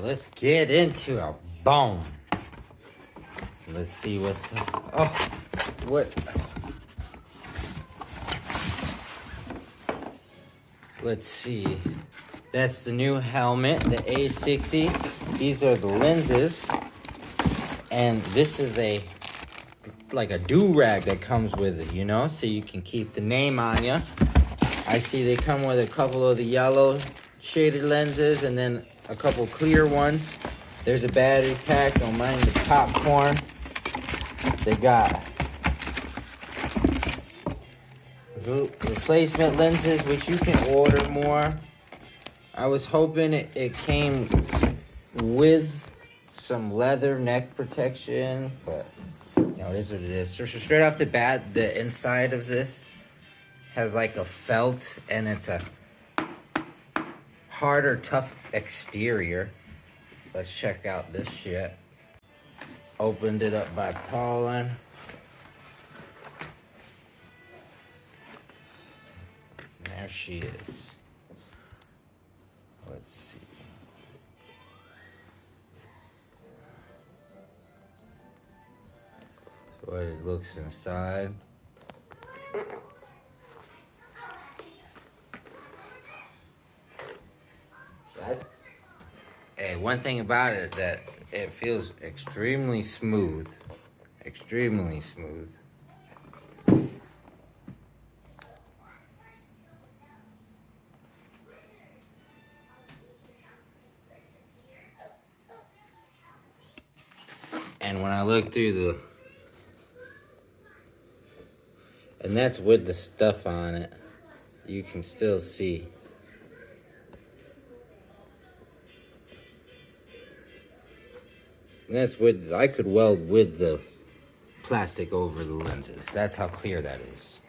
let's get into a bone. Let's see what's what. Let's see. That's the new helmet, the A60. These are the lenses, and this is like a do-rag that comes with it, you know, so you can keep the name on you. I see they come with a couple of the yellow shaded lenses and then a couple clear ones. There's a battery pack. Don't mind the popcorn. They got replacement lenses, which you can order more. I was hoping it came with some leather neck protection, but you know, it is what it is. Straight off the bat, the inside of this has like a felt, and it's a harder, tough exterior. Let's check out this shit. Opened it up by Paulin. There she is. Let's see. What it looks inside. Hey, one thing about it that it feels extremely smooth. Extremely smooth. And when I look through the, and that's with the stuff on it, you can still see. And that's with, I could weld with the plastic over the lenses. That's how clear that is.